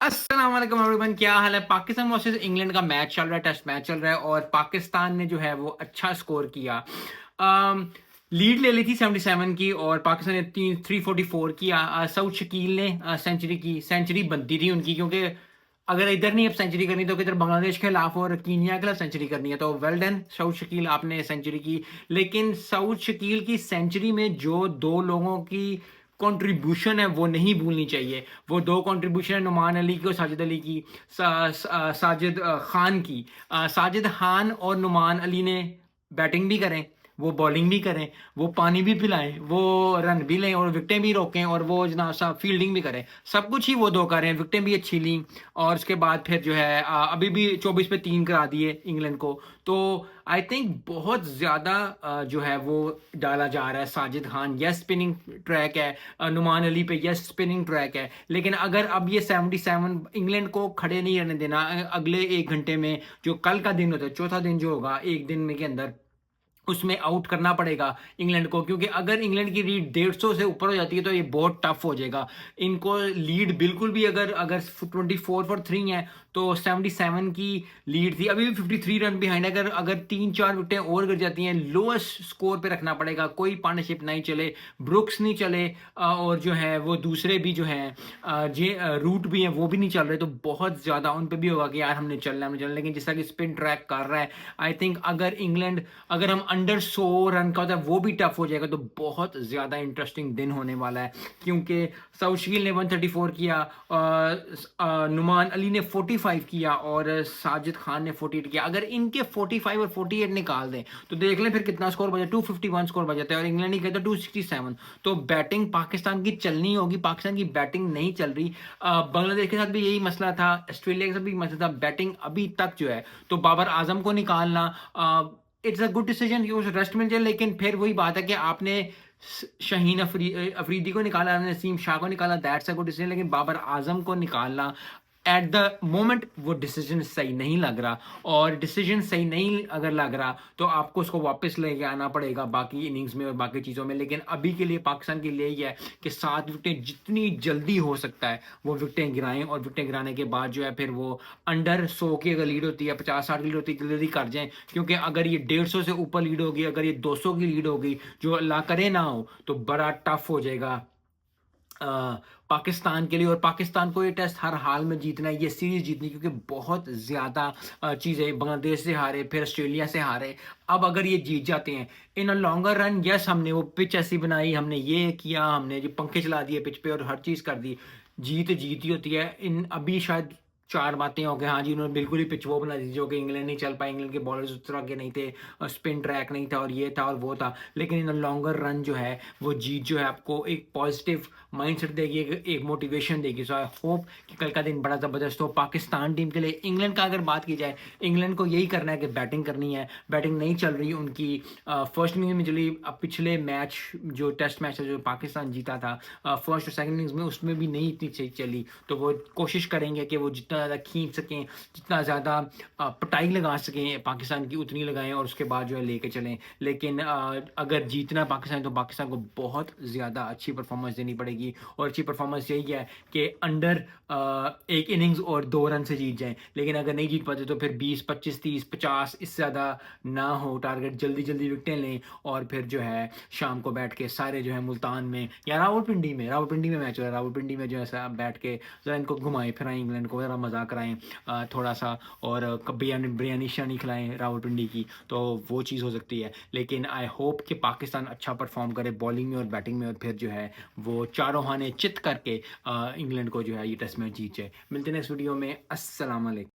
अस्सलाम वालेकुम एवरीवन, क्या हाल है? पाकिस्तान वर्सेस इंग्लैंड का मैच चल रहा है, टेस्ट मैच चल रहा है और पाकिस्तान ने जो है वो अच्छा स्कोर किया। लीड ले ली थी 77 की और पाकिस्तान ने 344 किया। सऊद शकील ने सेंचुरी की, सेंचुरी बनती थी उनकी, क्योंकि अगर इधर नहीं अब सेंचुरी करनी तो किधर बांग्लादेश के खिलाफ और कीनिया के खिलाफ सेंचुरी करनी है। तो वेल डन सऊद शकील, आपने सेंचुरी की। लेकिन सऊद शकील की सेंचुरी में जो दो लोगों की कंट्रीब्यूशन है वो नहीं भूलनी चाहिए। वो दो कंट्रीब्यूशन है नुमान अली की और साजिद अली की, साजिद खान की। साजिद खान और नुमान अली ने बैटिंग भी करें, वो बॉलिंग भी करें, वो पानी भी पिलाएं, वो रन भी लें और विकेटें भी रोकें और वो जनाब साहब फील्डिंग भी करें। सब कुछ ही वो दो कर रहे हैं, विकेटें भी अच्छी ली और उसके बाद फिर जो है अभी भी 24 पे 3 करा दिए इंग्लैंड को। तो आई थिंक बहुत ज़्यादा जो है वो डाला जा रहा है। Sajid Khan yes spinning track है, नुमान अली पे यस स्पिनिंग ट्रैक है, लेकिन अगर अब ये 77 इंग्लैंड को खड़े नहीं रहने देना अगले 1 घंटे में, जो कल का दिन होता है, चौथा दिन जो होगा एक दिन में के अंदर, उसमें आउट करना पड़ेगा इंग्लैंड को। क्योंकि अगर इंग्लैंड की लीड 150 से ऊपर हो जाती है तो ये बहुत टफ हो जाएगा इनको। लीड बिल्कुल भी अगर अगर 24 फॉर 3 है तो 77 की लीड थी, अभी भी 53 रन बिहाइंड। अगर अगर 3-4 विकेटें और गिर जाती हैं, लोएस्ट स्कोर पे रखना पड़ेगा, कोई पार्टनरशिप नहीं चले, ब्रुक्स नहीं चले और जो है वो दूसरे भी जो हैं जे रूट भी हैं वो भी नहीं चल रहे, तो बहुत ज़्यादा उन पे भी होगा कि यार हमने चलना है, हमने चलना है। लेकिन जिस तरह की स्पिन ट्रैक कर रहा है, आई थिंक अगर इंग्लैंड, अगर हम अंडर 100 रन का होता है वो भी टफ हो जाएगा, तो बहुत ज़्यादा इंटरेस्टिंग दिन होने वाला है। क्योंकि सऊद शकील ने 134 किया, नुमान अली ने 45 किया और साजिद खान ने 48 किया। अगर इनके 45 और 48 निकाल दें तो देख लें फिर कितना स्कोर बचा, 251 स्कोर बच जाता है और इंग्लैंड ही कहता है 267। तो बैटिंग पाकिस्तान की चलनी होगी, पाकिस्तान की बैटिंग नहीं चल रही। बांग्लादेश के साथ भी यही मसला था, ऑस्ट्रेलिया के साथ भी मसला था, बैटिंग अभी तक जो है। तो बाबर आजम को निकालना इट्स अ गुड डिसीजन कि उसे रेस्ट मिल जाए, लेकिन फिर वही बात है कि आपने शाहीन अफरीदी को निकाला, आपने नसीम शाह को निकाला, दैट्स अ गुड डिसीजन। लेकिन बाबर आजम को निकालना एट द मोमेंट वो डिसीजन सही नहीं लग रहा, और डिसीजन सही नहीं अगर लग रहा तो आपको उसको वापस लेके आना पड़ेगा बाकी इनिंग्स में और बाकी चीज़ों में। लेकिन अभी के लिए पाकिस्तान के लिए ही है कि 7 विकेटें जितनी जल्दी हो सकता है वो विकेटें गिराएं, और विकेटें गिराने के बाद जो है फिर वो अंडर 100 की अगर लीड होती है, 50-60 की लीड होती है, जल्दी जल्दी कर जाएं। क्योंकि अगर ये 150 से ऊपर लीड होगी, अगर ये 200 की लीड होगी, जो अल्लाह करे ना हो, तो बड़ा टफ हो जाएगा अ, पाकिस्तान के लिए। और पाकिस्तान को ये टेस्ट हर हाल में जीतना है, ये सीरीज जीतनी, क्योंकि बहुत ज़्यादा चीज़ें, बांग्लादेश से हारे, फिर ऑस्ट्रेलिया से हारे। अब अगर ये जीत जाते हैं इन अ लॉन्गर रन, यस हमने वो पिच ऐसी बनाई, हमने ये किया, हमने जो पंखे चला दिए पिच पे और हर चीज़ कर दी, जीत जीती होती है। इन अभी शायद 4 बातें हो गई, हाँ जी उन्होंने बिल्कुल ही पिच वो बना दी जो कि इंग्लैंड नहीं चल पाए, इंग्लैंड के बॉलर्स उस तरह के नहीं थे, स्पिन ट्रैक नहीं था और ये था और वो था। लेकिन इन लॉन्गर रन जो है वो जीत जो है आपको एक पॉजिटिव माइंडसेट देगी, एक मोटिवेशन देगी। सो आई होप कि कल का दिन बड़ा ज़बरदस्त हो पाकिस्तान टीम के लिए। इंग्लैंड का अगर बात की जाए, इंग्लैंड को यही करना है कि बैटिंग करनी है, बैटिंग नहीं चल रही उनकी। फर्स्ट इनिंग में चली, पिछले मैच जो टेस्ट मैच है जो पाकिस्तान जीता था फर्स्ट और सेकंड इनिंग्स में, उसमें भी नहीं इतनी चली। तो वो कोशिश करेंगे कि वो जितना ज़्यादा खींच सकें, जितना ज़्यादा पटाई लगा सकें पाकिस्तान की, उतनी लगाएं और उसके बाद जो है लेके चलें। लेकिन अगर जीतना पाकिस्तान तो पाकिस्तान को बहुत ज़्यादा अच्छी परफॉर्मेंस देनी पड़ेगी, और अच्छी परफॉर्मेंस यही है कि अंडर एक इनिंग्स और 2 रन से जीत जाएं। लेकिन अगर नहीं जीत पाते तो फिर 20, 25, 30, 50 इससे ज़्यादा ना हो टारगेट, जल्दी जल्दी विकटें लें और फिर जो है शाम को बैठ के सारे जो है मुल्तान में या रावलपिंडी में मैच हो रहा है, रावलपिंडी में जो है बैठ के ज़रा इनको घुमाएं फिराएं, इंग्लैंड को ज़रा मज़ा कराएं थोड़ा सा, और बिरयानी बिरयानी शानी खिलाएं रावलपिंडी की, तो वो चीज़ हो सकती है। लेकिन आई होप कि पाकिस्तान अच्छा परफॉर्म करे बॉलिंग में और बैटिंग में, और फिर जो है वो चारों हाने चित करके इंग्लैंड को जो है ये टेस्ट मैच जीत जाए। मिलते हैं नेक्स्ट वीडियो में। अस्सलाम वालेकुम।